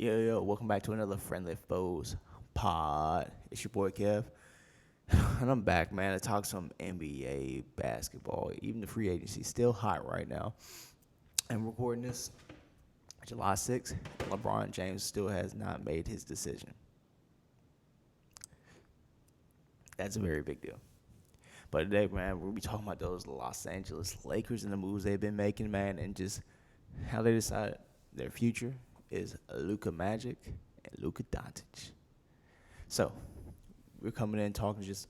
Yo, welcome back to another Friendly Foes pod. It's your boy Kev, and I'm back, man, to talk some NBA basketball. Even the free agency still hot right now. I'm recording this July 6th. LeBron James still has not made his decision. That's a very big deal. But today, man, we'll be talking about those Los Angeles Lakers and the moves they've been making, man, and just how they decided their future is Luka Magic and Luka Doncic. So, we're coming in talking just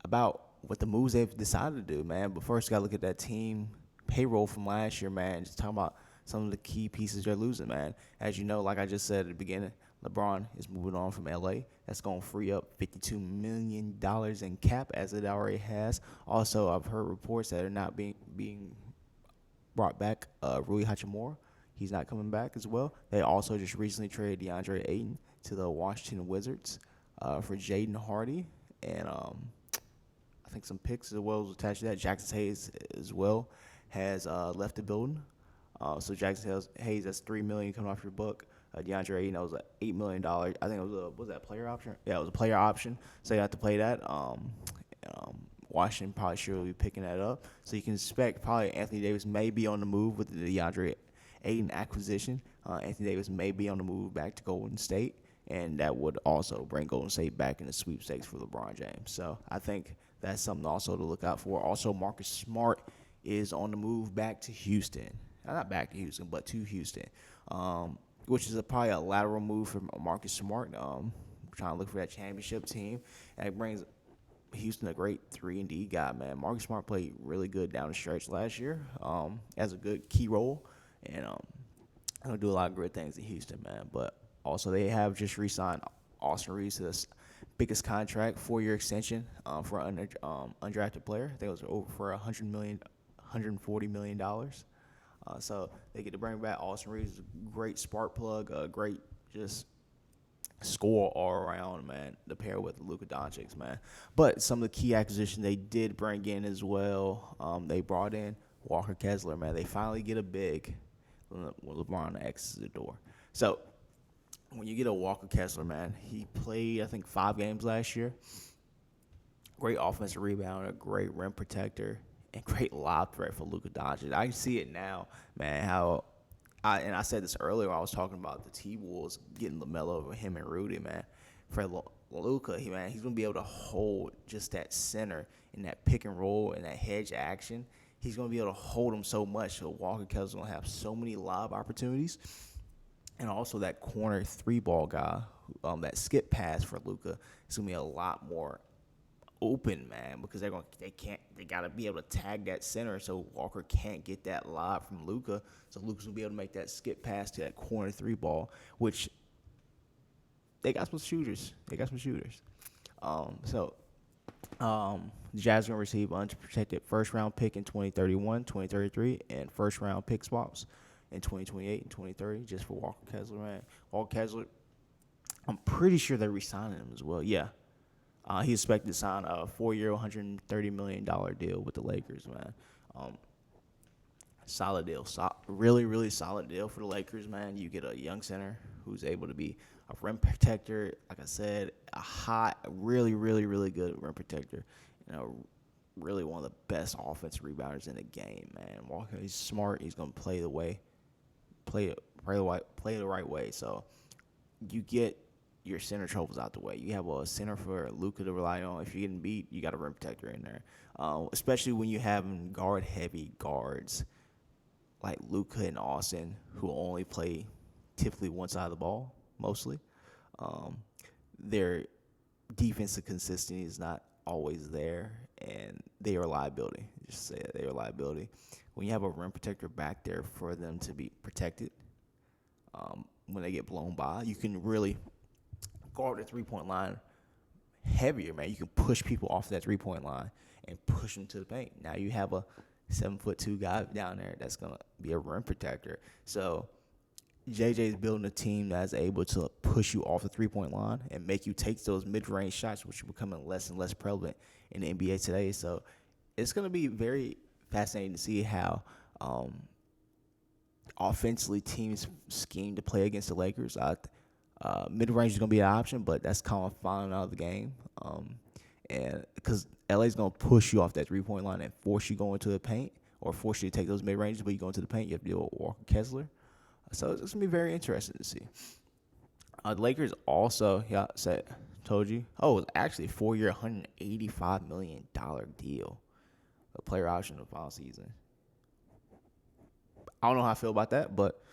about what the moves they've decided to do, man. But first, got to look at that team payroll from last year, man. Just talking about some of the key pieces they're losing, man. As you know, like I just said at the beginning, LeBron is moving on from LA. That's going to free up $52 million in cap, as it already has. Also, I've heard reports that are not being brought back. Rui Hachimura, he's not coming back as well. They also just recently traded DeAndre Ayton to the Washington Wizards for Jaden Hardy and I think some picks as well as attached to that. Jackson Hayes as well has left the building. So Jackson Hayes, that's $3 million coming off your book. DeAndre Ayton, that was $8 million. I think it was that a player option? Yeah, it was a player option. So you have to play that. Washington probably sure will be picking that up. So you can expect probably Anthony Davis may be on the move with the DeAndre Ayton acquisition. Anthony Davis may be on the move back to Golden State, and that would also bring Golden State back in the sweepstakes for LeBron James. So I think that's something also to look out for. Also, Marcus Smart is on the move back to Houston. Not back to Houston, but to Houston, which is probably a lateral move for Marcus Smart. Trying to look for that championship team, and it brings Houston a great 3-and-D guy, man. Marcus Smart played really good down the stretch last year as a good key role, and going to do a lot of great things in Houston, man. But also they have just re-signed Austin Reeves to this biggest contract, 4-year extension for an undrafted player. I think it was over for $140 million. So they get to bring back Austin Reeves, great spark plug, a great just score all around, man, to pair with Luka Doncic, man. But some of the key acquisitions they did bring in as well, they brought in Walker Kessler, man. They finally get a big when LeBron exits the door. So when you get a Walker Kessler, man, he played, I think, 5 games last year. Great offensive rebounder, great rim protector, and great lob threat for Luka Doncic. I see it now, man, how I said this earlier when I was talking about the T-Wolves getting LaMelo over him and Rudy, man. For Luka, he's going to be able to hold just that center in that pick and roll and that hedge action. He's going to be able to hold him so much, so Walker Kessler's going to have so many lob opportunities. And also that corner 3-ball guy, that skip pass for Luka, is going to be a lot more open, man, because they gotta be able to tag that center so Walker can't get that lob from Luka. So Luka's gonna be able to make that skip pass to that corner 3-ball, which they got some shooters. The Jazz gonna receive unprotected first round pick in 2031, 2033, and first round pick swaps in 2028 and 2030 just for Walker Kessler, man. Walker Kessler, I'm pretty sure they're re-signing him as well. Yeah. He's expected to sign a 4-year, $130 million deal with the Lakers, man. Solid deal. Really, really solid deal for the Lakers, man. You get a young center who's able to be a rim protector. Like I said, really, really, really good rim protector. Really one of the best offensive rebounders in the game, man. Walker, he's smart. He's going to play the right way. So you get your center troubles out the way. You have a center for Luka to rely on. If you're getting beat, you got a rim protector in there. Especially when you have guard-heavy guards like Luka and Austin, who only play typically one side of the ball, mostly. Their defensive consistency is not always there, and they are a liability. Just say that they are a liability. When you have a rim protector back there for them to be protected, when they get blown by, you can really guard the 3-point line heavier, man. You can push people off that 3-point line and push them to the paint. Now you have a 7'2" guy down there that's gonna be a rim protector. So JJ's building a team that's able to push you off the 3-point line and make you take those mid-range shots, which are becoming less and less prevalent in the NBA today. So it's gonna be very fascinating to see how offensively teams scheme to play against the Lakers. Mid range is gonna be an option, but that's kind of falling out of the game. And because LA's gonna push you off that 3 point line and force you go into the paint or force you to take those mid ranges, but you go into the paint, you have to deal with Walker Kessler. So it's gonna be very interesting to see. The Lakers also, said, told you. Oh, it was actually a 4 year, $185 million deal, a player option in the final season. I don't know how I feel about that, but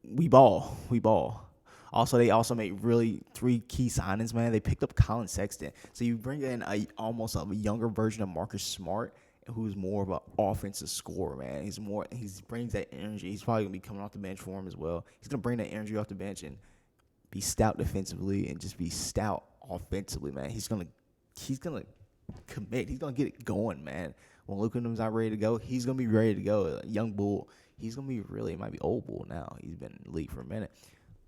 we ball. We ball. Also, they also made really three key signings, man. They picked up Colin Sexton. So you bring in almost a younger version of Marcus Smart, who's more of an offensive scorer, man. He brings that energy. He's probably gonna be coming off the bench for him as well. He's gonna bring that energy off the bench and be stout defensively and just be stout offensively, man. He's gonna commit. He's gonna get it going, man. When Luka Doncic's not ready to go, he's gonna be ready to go. Young bull. He's gonna be really, it might be old bull now. He's been in the league for a minute,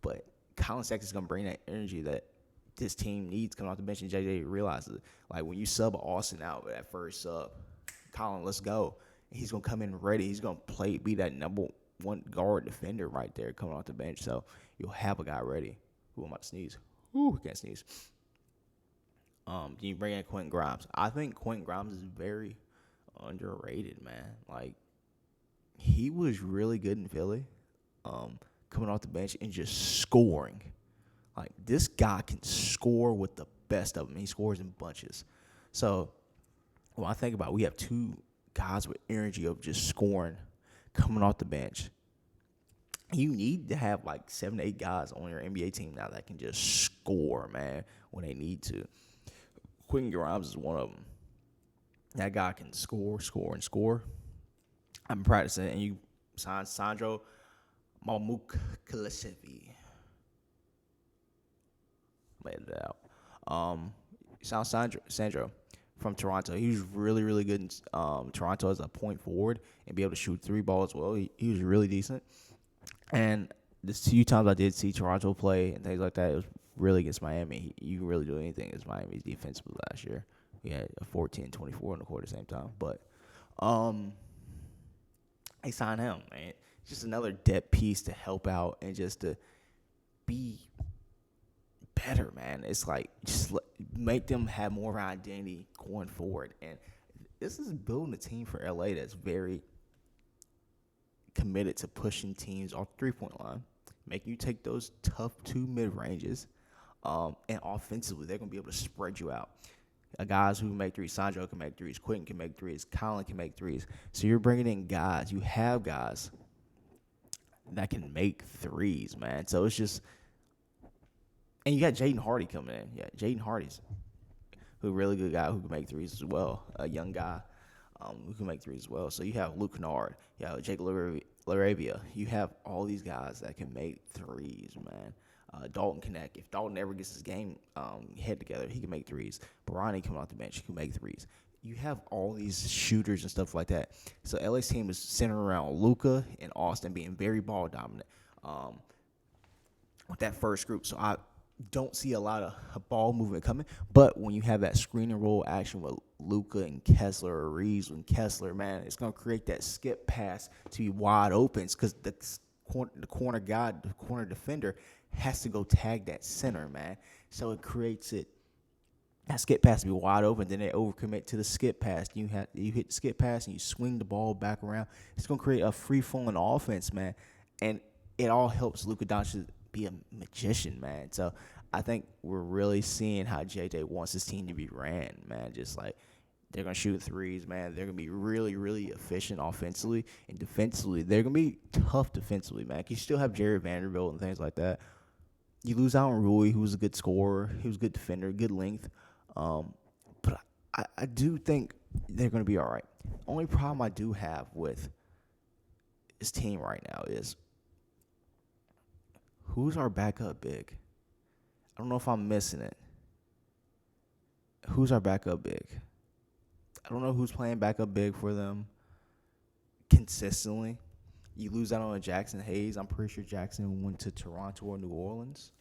but Colin Sexton's gonna bring that energy that this team needs coming off the bench, and JJ realizes it. Like when you sub Austin out with that first sub, Colin, let's go. And he's gonna come in ready. He's gonna be that number one guard defender right there coming off the bench. So you'll have a guy ready. Who am I to sneeze? Ooh, can't sneeze. Then you bring in Quentin Grimes. I think Quentin Grimes is very underrated, man. Like he was really good in Philly, coming off the bench and just scoring. Like this guy can score with the best of them. He scores in bunches. So when I think about it, we have two guys with energy of just scoring coming off the bench. You need to have like 7 to 8 guys on your NBA team now that can just score, man, when they need to. Quentin Grimes is one of them. That guy can score. I'm practicing, and you signed Sandro Mamukelashvili. Made it out. Sandro from Toronto. He was really, really good in Toronto as a point forward and be able to shoot three balls as well. He was really decent. And the few times I did see Toronto play and things like that, it was really against Miami. You can really do anything against Miami's defensively last year. We had a 14-24 on the court at the same time. But they signed him, man. Just another depth piece to help out and just to be better, man. It's like just make them have more of an identity going forward. And this is building a team for LA that's very committed to pushing teams off the 3-point line, making you take those tough 2 mid-ranges, and offensively, they're going to be able to spread you out. Guys who make threes, Sandro can make threes, Quentin can make threes, Colin can make threes. So you're bringing in guys. You have guys that can make threes, man. So it's just – and you got Jaden Hardy coming in. Yeah, Jaden Hardy's a really good guy who can make threes as well, a young guy. Who can make threes as well. So you have Luke Kennard, you have Jake LaRavia. You have all these guys that can make threes, man. Dalton Connect. If Dalton ever gets his game head together, he can make threes. Barani coming off the bench, he can make threes. You have all these shooters and stuff like that. So LA's team is centered around Luka and Austin being very ball dominant with that first group. So I don't see a lot of ball movement coming. But when you have that screen and roll action with Luka and Kessler or Reeves and Kessler, man, it's going to create that skip pass to be wide open because the corner guy, the corner defender, has to go tag that center, man. So it creates that skip pass to be wide open. Then they overcommit to the skip pass. You hit the skip pass and you swing the ball back around. It's going to create a free-flowing offense, man. And it all helps Luka Doncic be a magician, man. So I think we're really seeing how JJ wants his team to be ran, man. Just like they're going to shoot threes, man. They're going to be really, really efficient offensively. And defensively, they're going to be tough defensively, man. You still have Jared Vanderbilt and things like that. You lose out on Rui, who was a good scorer. He was a good defender, good length. But I do think they're going to be all right. Only problem I do have with this team right now is who's our backup big? I don't know if I'm missing it. Who's our backup big? I don't know who's playing backup big for them consistently. You lose out on Jackson Hayes. I'm pretty sure Jackson went to Toronto or New Orleans.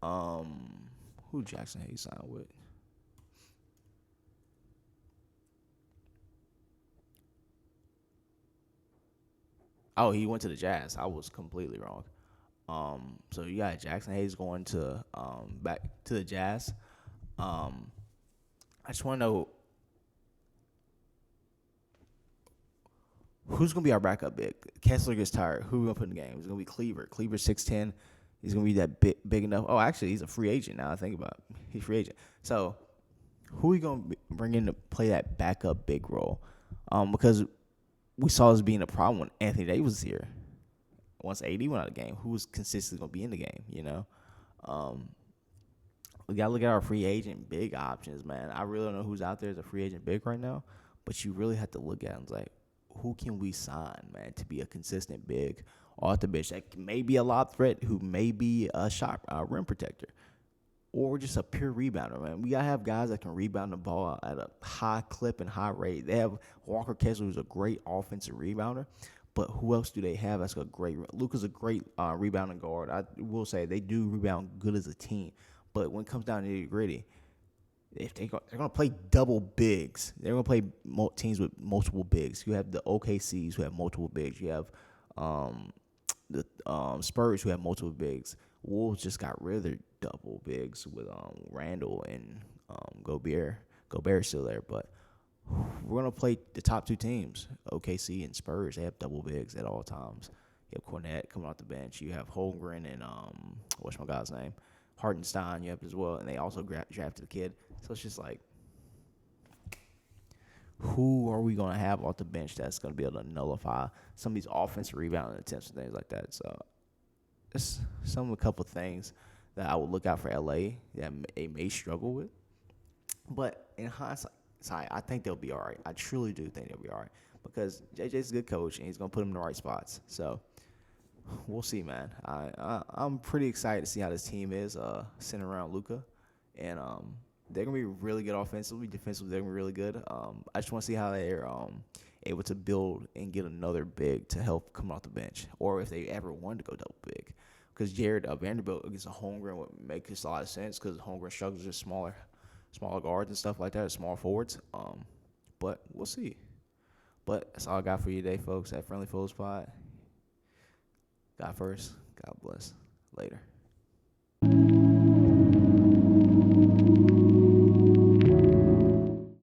Who Jackson Hayes signed with? Oh, he went to the Jazz. I was completely wrong. So you got Jackson Hayes going to back to the Jazz. Um, I just want to know who's gonna be our backup big. Kessler gets tired. Who we gonna put in the game? It's gonna be Cleaver. Cleaver 6'10". He's gonna be that big enough. Oh, actually, he's a free agent now. I think about it. He's a free agent. So who we gonna bring in to play that backup big role? Because we saw this being a problem when Anthony Davis was here. Once AD went out of the game, who was consistently gonna be in the game? Um, we gotta look at our free agent big options, man. I really don't know who's out there as a free agent big right now, but you really have to look at them like, who can we sign, man, to be a consistent big off the bench that may be a lob threat, who may be a shot rim protector, or just a pure rebounder, man. We gotta have guys that can rebound the ball at a high clip and high rate. They have Walker Kessler, who's a great offensive rebounder, but who else do they have that's a great? Luka's a great rebounding guard. I will say they do rebound good as a team, but when it comes down to nitty gritty, if they're gonna play double bigs, they're gonna play teams with multiple bigs. You have the OKCs who have multiple bigs. You have the Spurs who have multiple bigs. Wolves just got rid of their double bigs with Randall and Gobert. Gobert's still there, but we're gonna play the top two teams, OKC and Spurs. They have double bigs at all times. You have Cornette coming off the bench. You have Holmgren and what's my guy's name, Hartenstein. You have as well, and they also drafted a kid. So it's just like, who are we gonna have off the bench that's gonna be able to nullify some of these offensive rebounding attempts and things like that? So it's a couple of things that I would look out for LA that they may struggle with. But in hindsight, I think they'll be all right. I truly do think they'll be all right because JJ's a good coach and he's gonna put them in the right spots. So we'll see, man. I'm pretty excited to see how this team is centered around Luka, and they're gonna be really good offensively, defensively. They're gonna be really good. I just want to see how they're able to build and get another big to help come off the bench, or if they ever wanted to go double big. Because Jared Vanderbilt against a Holmgren would make a lot of sense because Holmgren struggles with smaller guards and stuff like that, small forwards. But we'll see. But that's all I got for you today, folks, at Friendly Foes Pod. God first. God bless. Later.